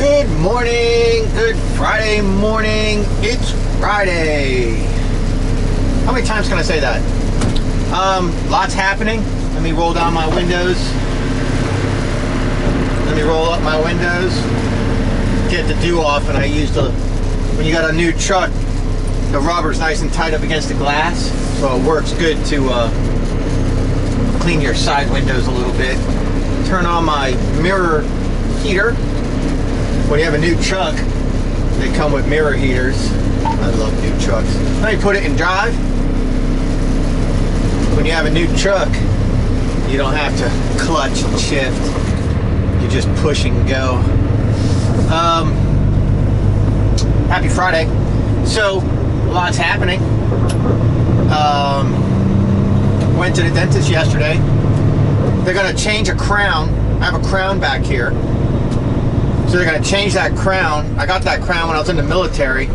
Good morning, good Friday morning. It's Friday. How many times can I say that? Lots happening. Let me roll down my windows. Let me roll up my windows. Get the dew off, and I use when you got a new truck, the rubber's nice and tight up against the glass, so it works good to clean your side windows a little bit. Turn on my mirror heater. When you have a new truck, they come with mirror heaters. I love new trucks. Let me put it in drive. When you have a new truck, you don't have to clutch and shift. You just push and go. Happy Friday. So, lots happening. Went to the dentist yesterday. They're going to change a crown. I have a crown back here. So they're going to change that crown. I got that crown when I was in the military.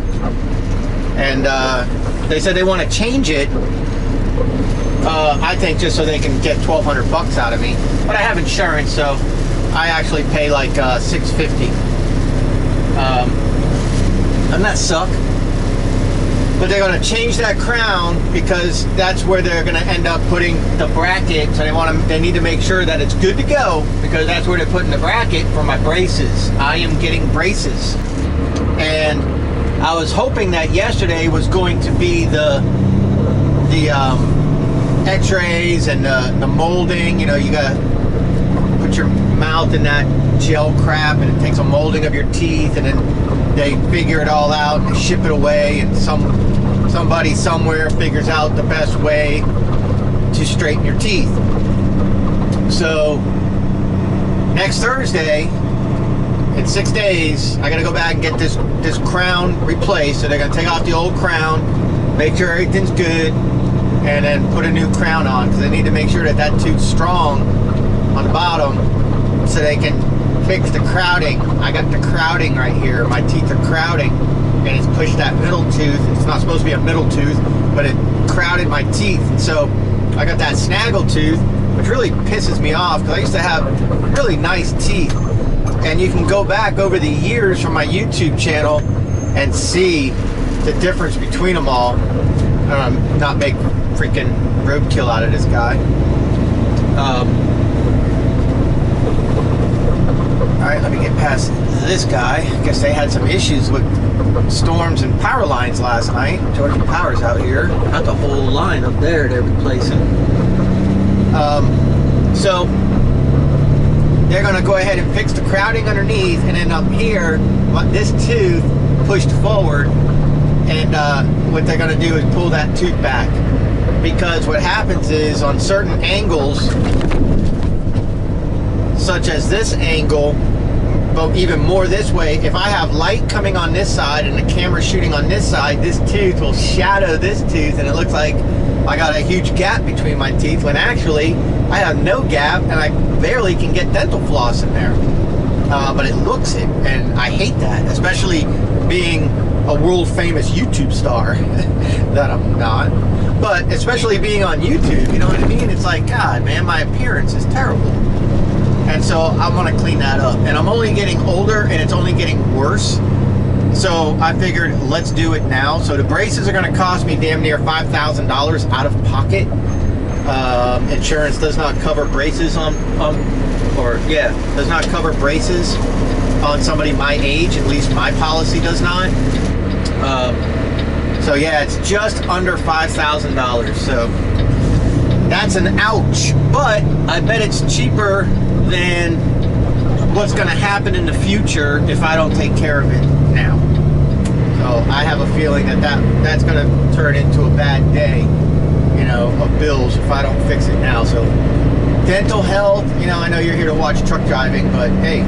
And they said they want to change it. I think just so they can get $1,200 out of me. But I have insurance, so I actually pay like $650. Doesn't that suck? But they're going to change that crown because that's where they're going to end up putting the bracket. So they need to make sure that it's good to go, because that's where they're putting the bracket for my braces. I am getting braces, and I was hoping that yesterday was going to be the X-rays and the molding. You know, you got to put your mouth in that gel crap, and it takes a molding of your teeth, and then they figure it all out and ship it away, and somebody somewhere figures out the best way to straighten your teeth. So next Thursday, in 6 days, I gotta go back and get this crown replaced. So they're gonna take off the old crown, make sure everything's good, and then put a new crown on, because they need to make sure that that tooth's strong on the bottom, so they can fix the crowding. I got the crowding right here. My teeth are crowding, and it's pushed that middle tooth. It's not supposed to be a middle tooth, but it crowded my teeth. And so I got that snaggle tooth, which really pisses me off, because I used to have really nice teeth. And you can go back over the years from my YouTube channel and see the difference between them all. Not make freaking roadkill out of this guy. Alright, let me get past this guy. I guess they had some issues with storms and power lines last night. Georgia Power's out here. Got the whole line up there they're replacing. So they're going to go ahead and fix the crowding underneath, and then up here, this tooth pushed forward, and what they're going to do is pull that tooth back. Because what happens is, on certain angles, such as this angle, but even more this way, if I have light coming on this side and the camera shooting on this side, this tooth will shadow this tooth, and it looks like I got a huge gap between my teeth, when actually I have no gap, and I barely can get dental floss in there. But it looks it, and I hate that, especially being a world famous YouTube star that I'm not, but especially being on YouTube, you know what I mean? It's like, God, man, my appearance is terrible. And so I'm going to clean that up. And I'm only getting older, and it's only getting worse. So I figured, let's do it now. So the braces are going to cost me damn near $5,000 out of pocket. Insurance does not cover braces does not cover braces on somebody my age. At least my policy does not. So yeah, it's just under $5,000. So that's an ouch. But I bet it's cheaper than what's going to happen in the future if I don't take care of it now. So I have a feeling that's going to turn into a bad day, you know, of bills if I don't fix it now. So dental health, you know, I know you're here to watch truck driving, but hey,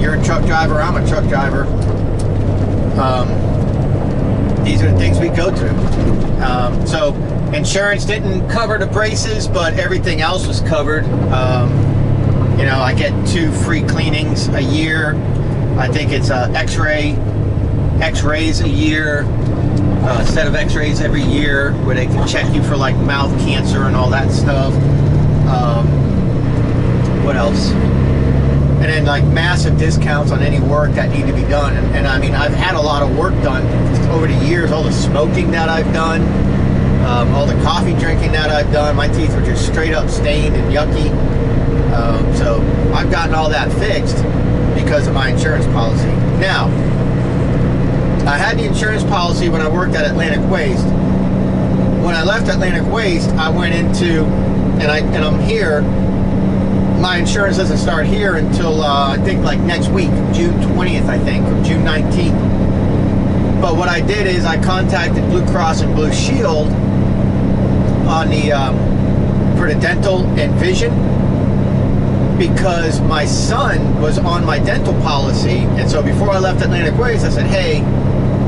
you're a truck driver, I'm a truck driver. These are the things we go through. So insurance didn't cover the braces, but everything else was covered. You know, I get 2 free cleanings a year. I think it's X-rays a year, a set of X-rays every year, where they can check you for like mouth cancer and all that stuff. What else? and then like massive discounts on any work that need to be done. And I mean, I've had a lot of work done over the years, all the smoking that I've done, all the coffee drinking that I've done. My teeth were just straight up stained and yucky. So I've gotten all that fixed because of my insurance policy. Now, I had the insurance policy when I worked at Atlantic Waste. When I left Atlantic Waste, I went into, and I'm here. My insurance doesn't start here until I think like next week, June 20th, I think, or June 19th. But what I did is I contacted Blue Cross and Blue Shield on the for the dental and vision, because my son was on my dental policy. And so before I left Atlantic Waste, I said, hey,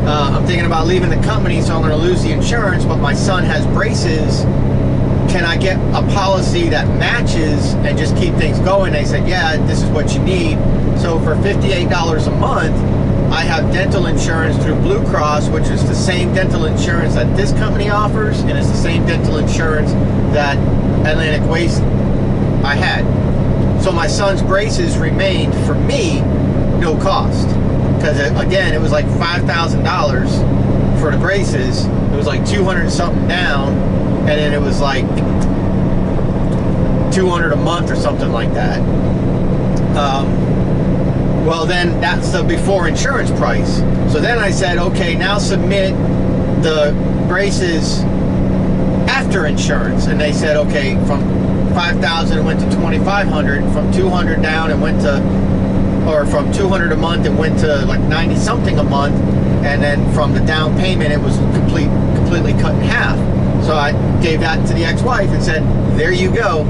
I'm thinking about leaving the company, so I'm going to lose the insurance, but my son has braces. Can I get a policy that matches and just keep things going? They said, yeah, this is what you need. So for $58 a month, I have dental insurance through Blue Cross, which is the same dental insurance that this company offers, and it's the same dental insurance that Atlantic Waste I had. So my son's braces remained, for me, no cost. Because again, it was like $5,000 for the braces. It was like 200 and something down, and then it was like 200 a month or something like that. Well, then that's the before insurance price. So then I said, okay, now submit the braces after insurance. And they said, okay, from 5,000 it went to 2,500, from 200 down it went to, or from 200 a month it went to like 90 something a month, and then from the down payment it was completely cut in half. So I gave that to the ex-wife and said, there you go,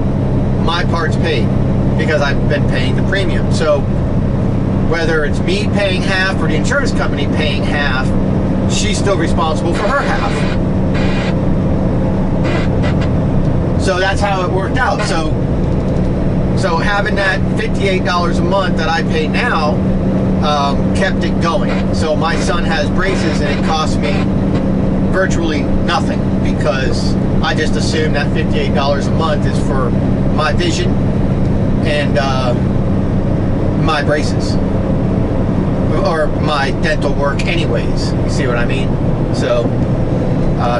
my part's paid, because I've been paying the premium. So whether it's me paying half or the insurance company paying half, she's still responsible for her half. So that's how it worked out. So having that $58 a month that I pay now kept it going. So my son has braces and it costs me virtually nothing, because I just assume that $58 a month is for my vision and my braces, or my dental work anyways. You see what I mean? So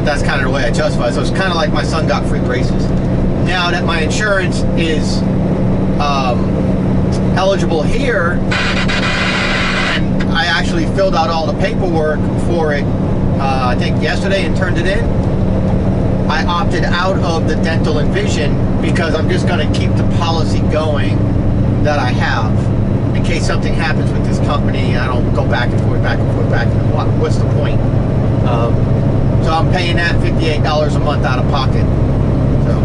that's kind of the way I justify it. So it's kind of like my son got free braces. Now that my insurance is eligible here, and I actually filled out all the paperwork for it, I think yesterday, and turned it in, I opted out of the dental and vision because I'm just going to keep the policy going that I have. In case something happens with this company, I don't go back and forth, back and forth, back and forth. What's the point? So I'm paying that $58 a month out of pocket. So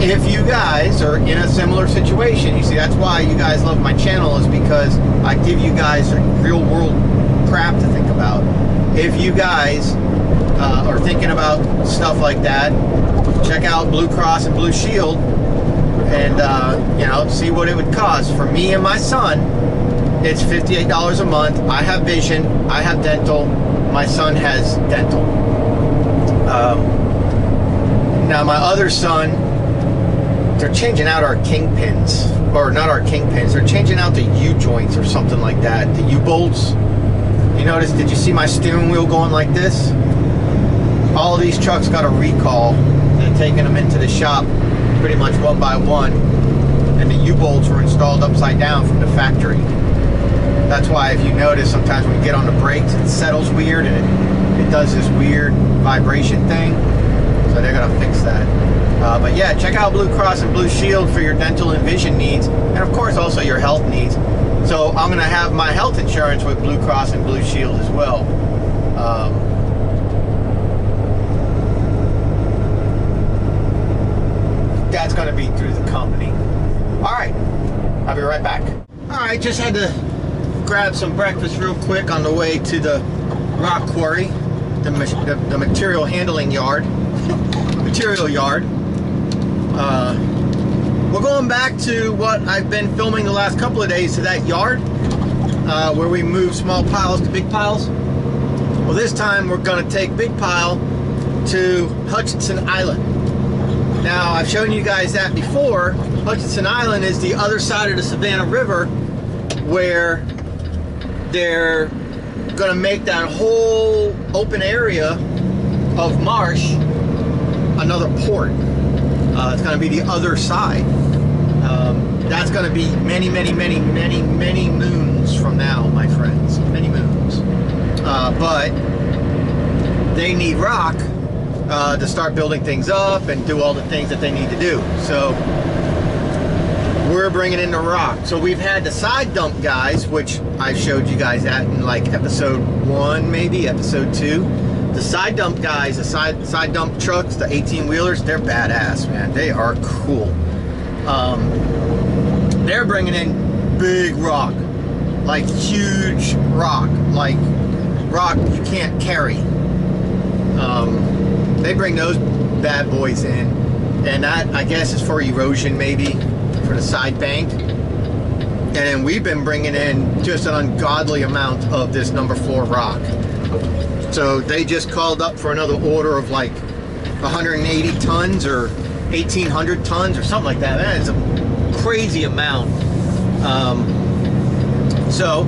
if you guys are in a similar situation, you see, that's why you guys love my channel, is because I give you guys real world crap to think about. If you guys are thinking about stuff like that, check out Blue Cross and Blue Shield, and you know, see what it would cost. For me and my son, it's $58 a month. I have vision, I have dental, my son has dental. Now my other son, they're changing out our kingpins, or not our kingpins, they're changing out the U-joints or something like that, the U-bolts. You notice, did you see my steering wheel going like this? All of these trucks got a recall. They're taking them into the shop pretty much one by one, and the U-bolts were installed upside down from the factory. That's why, if you notice, sometimes when you get on the brakes, it settles weird, and it does this weird vibration thing. So they're gonna fix that. But yeah, check out Blue Cross and Blue Shield for your dental and vision needs, and of course also your health needs. So I'm gonna have my health insurance with Blue Cross and Blue Shield as well. That's gonna be through the company. All right, I'll be right back. All right, just had to grab some breakfast real quick on the way to the rock quarry, the material handling yard, material yard. We're going back to what I've been filming the last couple of days, to that yard where we move small piles to big piles. Well, this time we're going to take big pile to Hutchinson Island. Now, I've shown you guys that before. Hutchinson Island is the other side of the Savannah River, where they're gonna make that whole open area of marsh another port. It's gonna be the other side. That's gonna be many moons from now, my friends. Many moons. But they need rock to start building things up and do all the things that they need to do. So we're bringing in the rock. So we've had the side dump guys, which I showed you guys that in like episode 1, maybe episode 2. The side dump guys, the side dump trucks, the 18-wheelers, they're badass, man. They are cool. They're bringing in big rock, like huge rock, like rock you can't carry. They bring those bad boys in, and that, I guess, is for erosion, maybe for the side bank. And then we've been bringing in just an ungodly amount of this number 4 rock. So they just called up for another order of like 180 tons or 1,800 tons or something like that. That is a crazy amount. So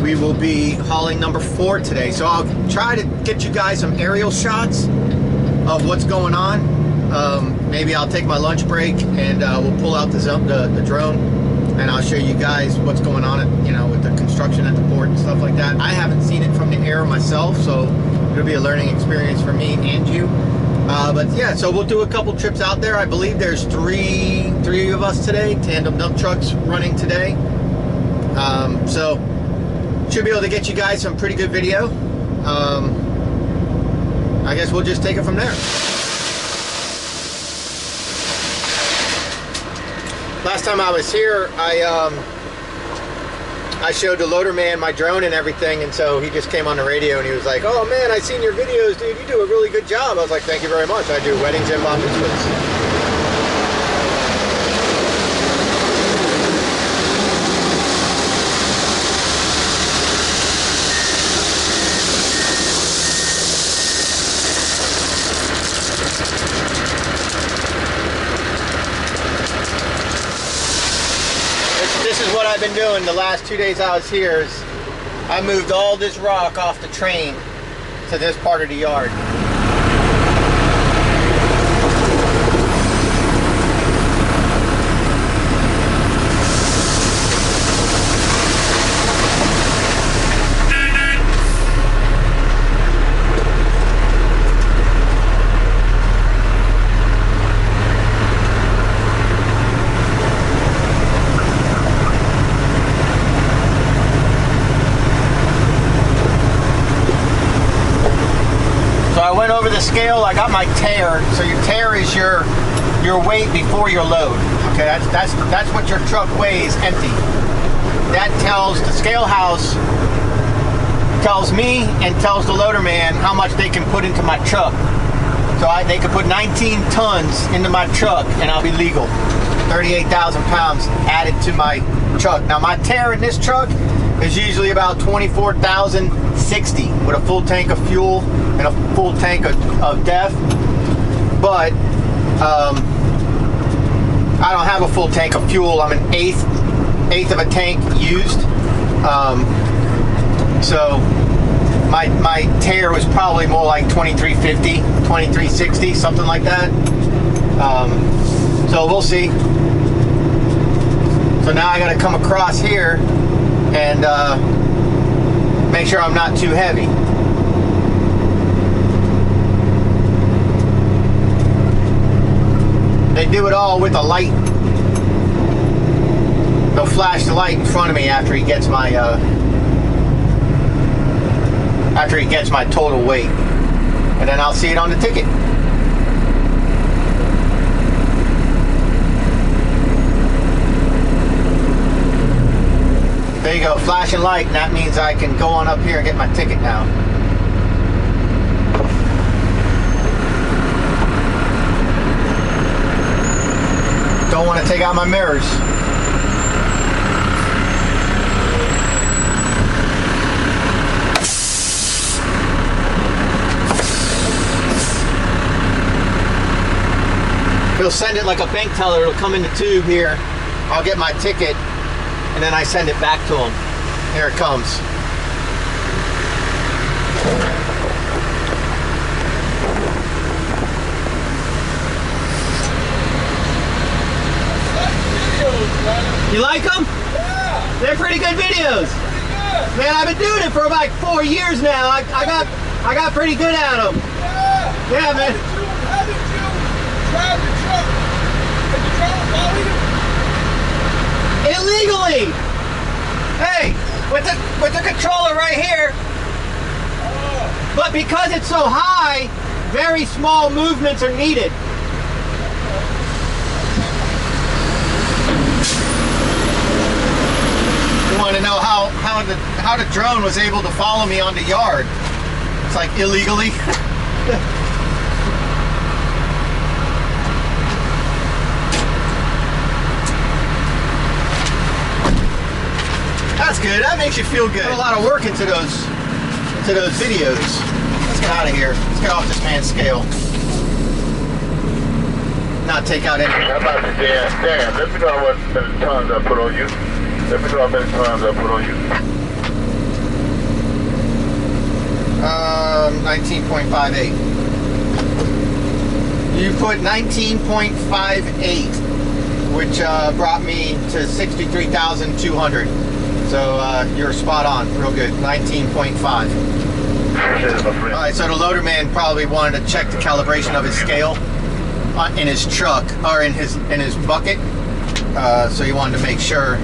we will be hauling number 4 today. So I'll try to get you guys some aerial shots of what's going on. Maybe I'll take my lunch break and we'll pull out the drone, and I'll show you guys what's going on with the construction at the port and stuff like that. I haven't seen it from the air myself, so it'll be a learning experience for me and you. But yeah, so we'll do a couple trips out there. I believe there's three of us today, tandem dump trucks running today. So should be able to get you guys some pretty good video. I guess we'll just take it from there. Last time I was here, I showed the loader man my drone and everything, and so he just came on the radio and he was like, "Oh man, I seen your videos, dude. You do a really good job." I was like, "Thank you very much. I do weddings and bar mitzvahs." This is what I've been doing the last 2 days I was here. Is I moved all this rock off the train to this part of the yard. So I went over the scale. I got my tare. So your tare is your weight before your load. Okay, that's what your truck weighs empty. That tells the scale house, tells me, and tells the loader man how much they can put into my truck. So they could put 19 tons into my truck, and I'll be legal. 38,000 pounds added to my truck. Now my tare in this truck is usually about 24,060 with a full tank of fuel and a full tank of DEF. But I don't have a full tank of fuel. I'm an eighth of a tank used. So my tare was probably more like 2350, 2360, something like that. So we'll see. So now I got to come across here and make sure I'm not too heavy. They do it all with a light. They'll flash the light in front of me after he gets my total weight, and then I'll see it on the ticket. There you go, flashing light, and that means I can go on up here and get my ticket now. Don't want to take out my mirrors. He'll send it like a bank teller. It'll come in the tube here. I'll get my ticket, and then I send it back to them. Here it comes. You like them? Yeah. They're pretty good videos. Pretty good. Man, I've been doing it for like 4 years now. I got pretty good at them. Yeah. Yeah, man. How did you drive the truck? Did you drive it while Illegally. Hey, with the controller right here. Oh. But because it's so high, very small movements are needed. You want to know how the drone was able to follow me on the yard? It's like illegally. That's good. That makes you feel good. Put a lot of work into those videos. Let's get out of here. Let's get off this man's scale. Not take out any. I'm about to Dan, let me know what many tons I put on you. Let me know how many tons I put on you. 19.58. You put 19.58, which brought me to 63,200. So you're spot on, real good. 19.5. All right, so the loader man probably wanted to check the calibration of his scale in his truck or in his bucket. So he wanted to make sure.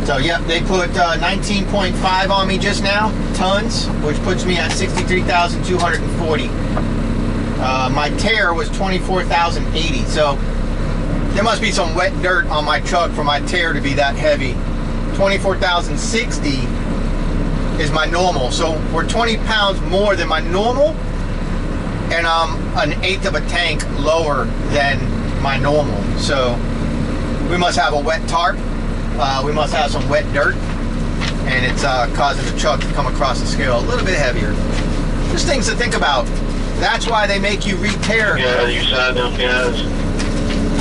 So yep, they put 19.5 on me just now, tons, which puts me at 63,240. My tear was 24,080. So there must be some wet dirt on my truck for my tear to be that heavy. 24,060 is my normal. So we're 20 pounds more than my normal, and I'm an eighth of a tank lower than my normal. So we must have a wet tarp. We must have some wet dirt, and it's causing the truck to come across the scale a little bit heavier. Just things to think about. That's why they make you re-tear. Yeah, you signed them guys.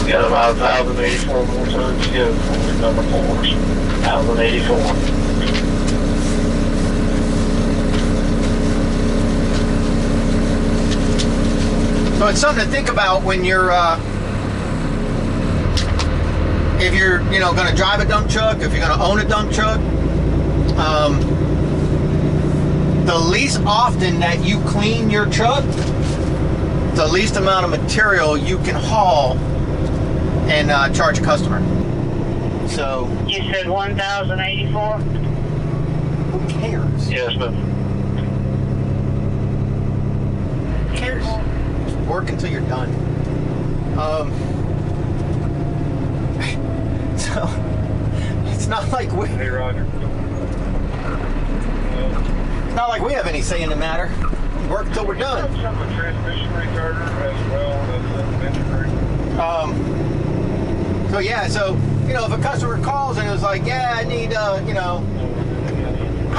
You got about 1,084 more tons. You got number 4s. 1,084. So it's something to think about when you're, if you're, going to drive a dump truck, if you're going to own a dump truck. The least often that you clean your truck, the least amount of material you can haul and charge a customer. So you said 1,084? who cares? Yes, but Who cares? Just work until you're done. So it's not like we. Hey, Roger. It's not like we have any say in the matter. We work until we're done. Some of the transmission retarder as well as the engine brake. So yeah, so if a customer calls and is like, yeah, I need, how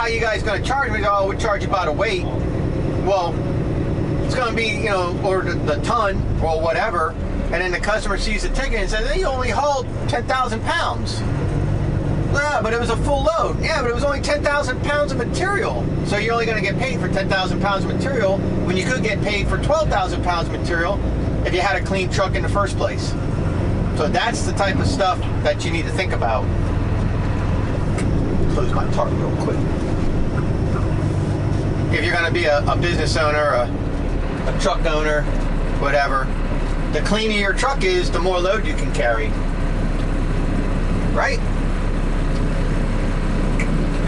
you guys gonna charge me? Oh, we charge you by the weight. Well, it's gonna be, or the ton or whatever. And then the customer sees the ticket and says, hey, you only hauled 10,000 pounds. Yeah, but it was a full load. Yeah, but it was only 10,000 pounds of material. So you're only going to get paid for 10,000 pounds of material when you could get paid for 12,000 pounds of material if you had a clean truck in the first place. So that's the type of stuff that you need to think about. Close my tarp real quick. If you're going to be a business owner, a truck owner, whatever, the cleaner your truck is, the more load you can carry. Right?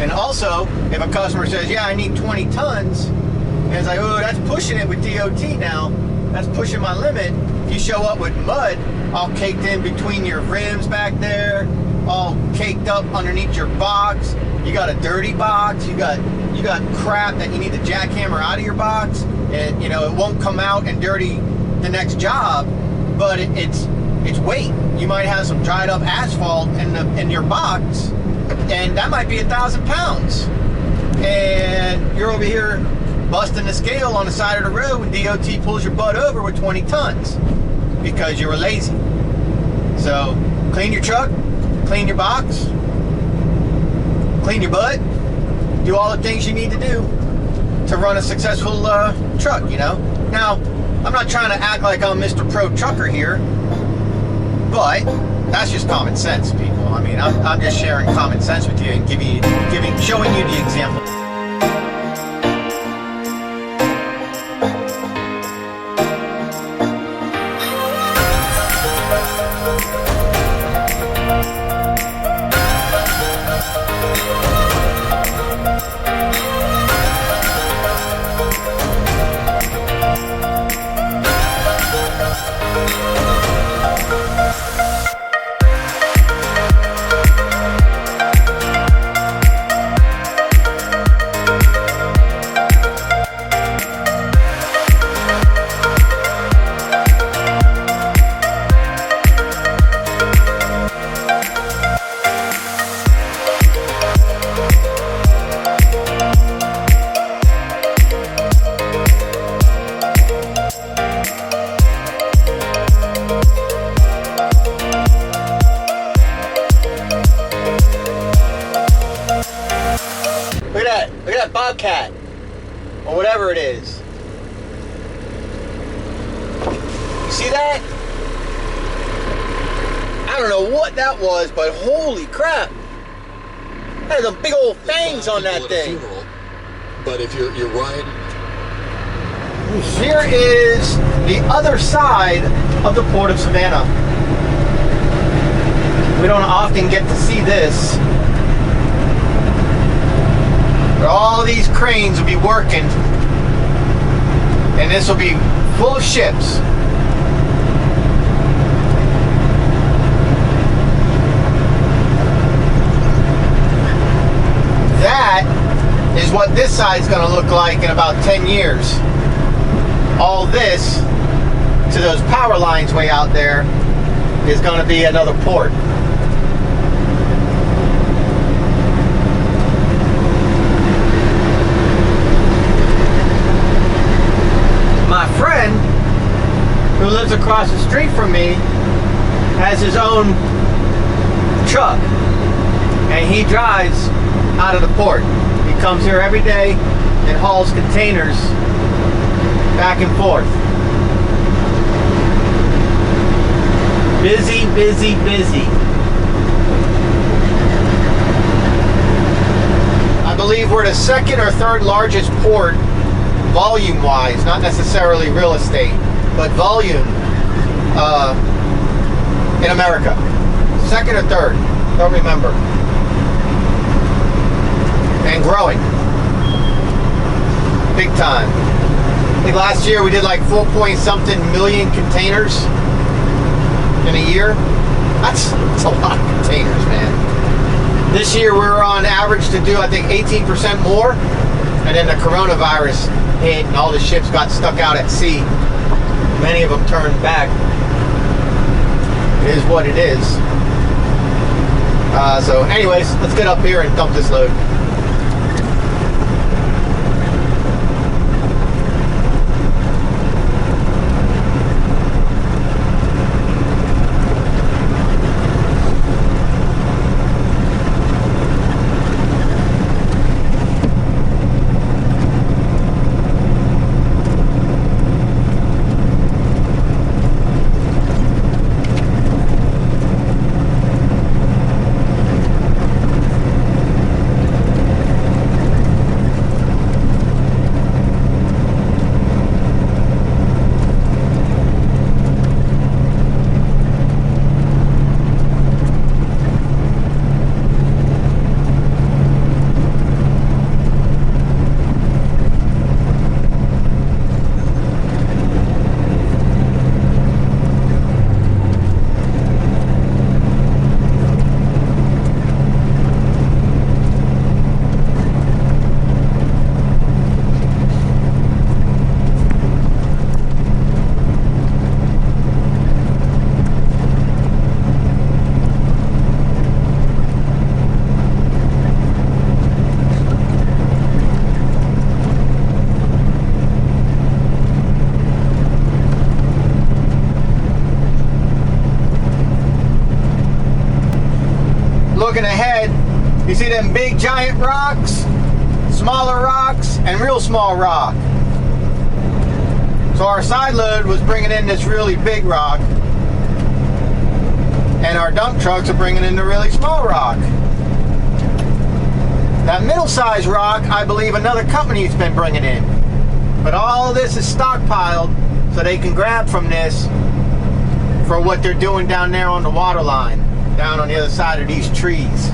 And also, if a customer says, yeah, I need 20 tons, and it's like, oh, that's pushing it with DOT now. That's pushing my limit. You show up with mud all caked in between your rims back there, all caked up underneath your box. You got a dirty box. You got crap that you need to jackhammer out of your box, and it won't come out and dirty the next job, but it's weight. You might have some dried up asphalt in your box, and that might be 1,000 pounds, and you're over here busting the scale on the side of the road when DOT pulls your butt over with 20 tons because you were lazy. So clean your truck, clean your box, clean your butt, do all the things you need to do to run a successful truck, you know. Now, I'm not trying to act like I'm Mr. Pro Trucker here, but that's just common sense, people. I mean, I'm just sharing common sense with you and showing you the example. Look at that bobcat, or whatever it is. You see that? I don't know what that was, but holy crap! That has some big old fangs on that thing. But if you're right, here is the other side of the Port of Savannah. We don't often get to see this. But all these cranes will be working, and this will be full of ships. That is what this side is going to look like in about 10 years. All this, to those power lines way out there, is going to be another port. My friend, who lives across the street from me, has his own truck, and he drives out of the port. He comes here every day and hauls containers back and forth. Busy, busy, busy. I believe we're the second or third largest port volume-wise, not necessarily real estate, but volume in America. Second or third, don't remember. And growing. Big time. I think last year we did like 4-point-something million containers in a year. That's a lot of containers, man. This year we were on average to do, I think, 18% more, and then the coronavirus hit and all the ships got stuck out at sea. Many of them turned back. It is what it is. So anyways, let's get up here and dump this load. You see them big giant rocks, smaller rocks, and real small rock. So our side load was bringing in this really big rock, and our dump trucks are bringing in the really small rock. That middle-sized rock, I believe another company's been bringing in. But all of this is stockpiled so they can grab from this for what they're doing down there on the water line, down on the other side of these trees.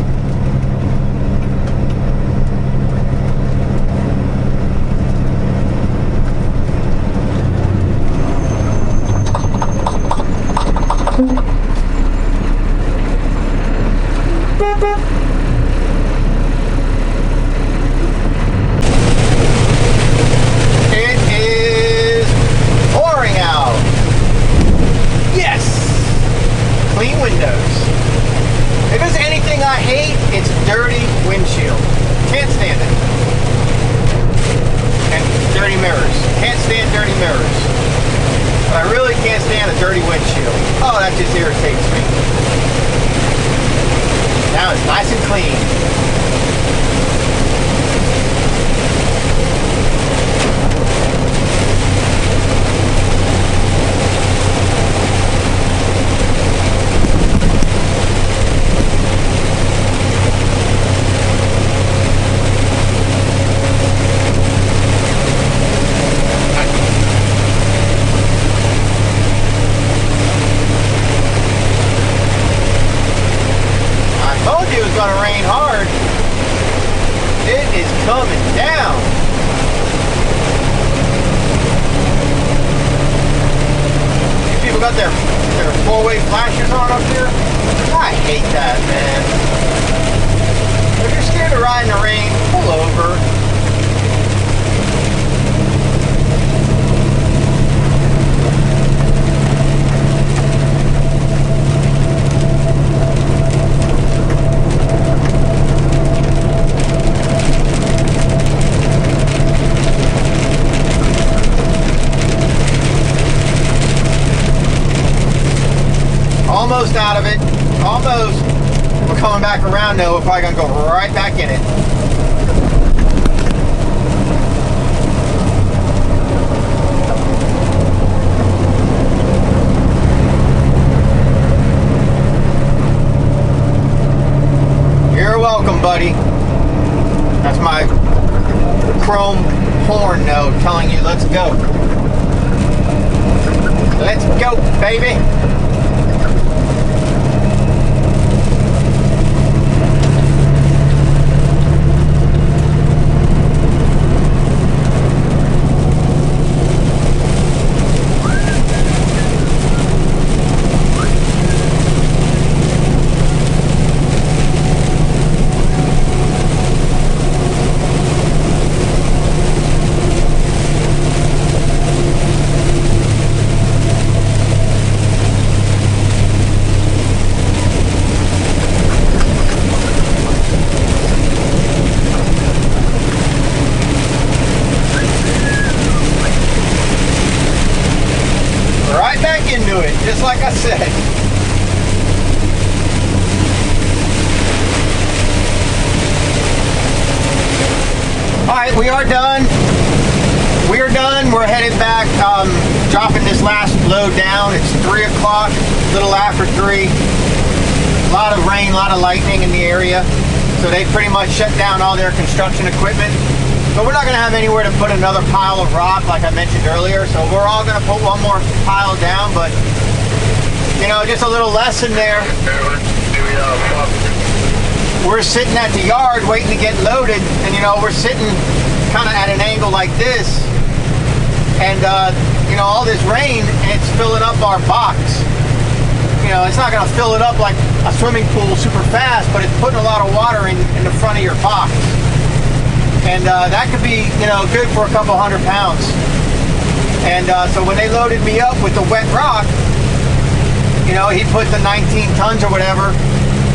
Almost out of it. Almost. We're coming back around though. We're probably going to go right back in it. You're welcome, buddy. That's my chrome horn though, telling you let's go. Let's go, baby. Into it, just like I said. Alright, we are done. We are done. We're headed back, dropping this last load down. It's 3 o'clock, a little after 3. A lot of rain, a lot of lightning in the area. So they pretty much shut down all their construction equipment. So we're not going to have anywhere to put another pile of rock like I mentioned earlier. So we're all going to put one more pile down, but you know, just a little lesson there. We're sitting at the yard waiting to get loaded, and you know, we're sitting kind of at an angle like this, and you know, all this rain, and it's filling up our box. You know, it's not going to fill it up like a swimming pool super fast, but it's putting a lot of water in the front of your box. And that could be, you know, good for a couple 100 pounds. And so when they loaded me up with the wet rock, you know, he put the 19 tons or whatever,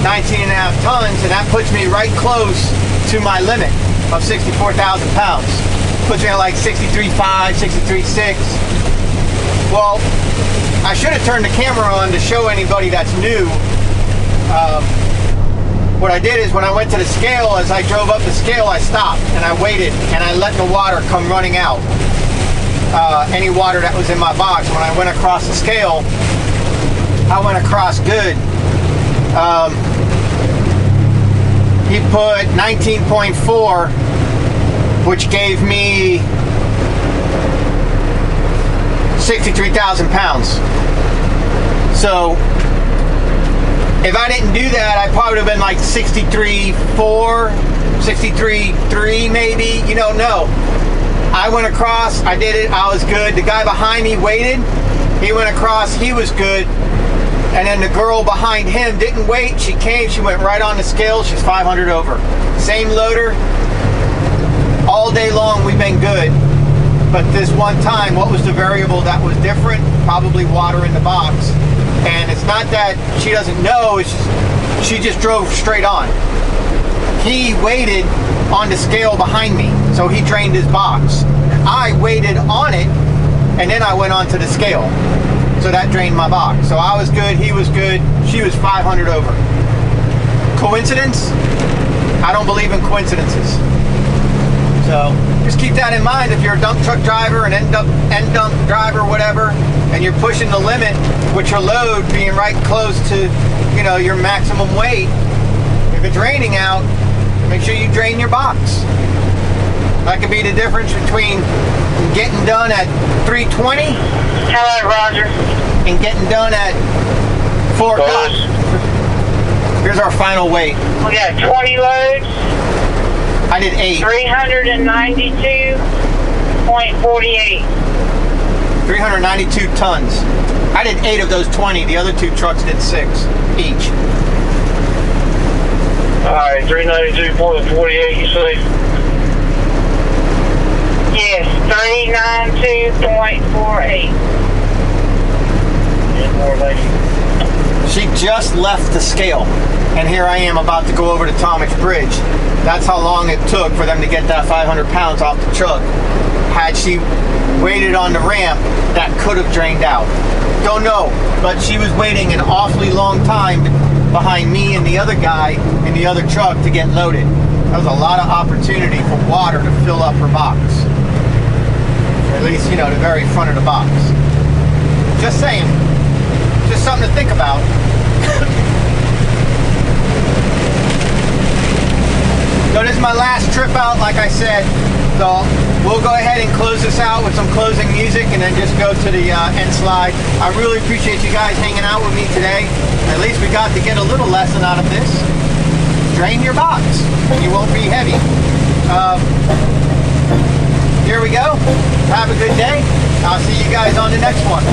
19 and a half tons, and that puts me right close to my limit of 64,000 pounds. Puts me at like 63.5, 63.6. Well, I should have turned the camera on to show anybody that's new what I did is when I went to the scale, as I drove up the scale, I stopped and I waited and I let the water come running out. Any water that was in my box. When I went across the scale, I went across good. He put 19.4, which gave me 63,000 pounds. So if I didn't do that, I probably would have been like 63.4, 63.3 maybe. You don't know. I went across, I did it, I was good. The guy behind me waited. He went across, he was good. And then the girl behind him didn't wait. She came, she went right on the scale. She's 500 over. Same loader. All day long we've been good. But this one time, what was the variable that was different? Probably water in the box. And it's not that she doesn't know, it's just, she just drove straight on. He waited on the scale behind me, so he drained his box. I waited on it, and then I went on to the scale. So that drained my box. So I was good, he was good, she was 500 over. Coincidence? I don't believe in coincidences. So just keep that in mind if you're a dump truck driver, an end dump driver, whatever, and you're pushing the limit with your load being right close to, you know, your maximum weight. If it's raining out, make sure you drain your box. That could be the difference between getting done at 320 Hello, Roger. and getting done at 4 o'clock. Here's our final weight. We got 20 loads, I did 8. 392.48. 392 tons. I did 8 of those 20. The other 2 trucks did 6 each. Alright, 392.48, you say? Yes, 392.48. And more lady. She just left the scale, and here I am about to go over to Talmadge Bridge. That's how long it took for them to get that 500 pounds off the truck. Had she waited on the ramp, that could have drained out. Don't know, but she was waiting an awfully long time behind me and the other guy in the other truck to get loaded. That was a lot of opportunity for water to fill up her box. Or at least, you know, the very front of the box. Just saying. Just something to think about. So this is my last trip out, like I said. So we'll go ahead and close this out with some closing music and then just go to the end slide. I really appreciate you guys hanging out with me today. At least we got to get a little lesson out of this. Drain your box and you won't be heavy. Here we go. Have a good day. I'll see you guys on the next one.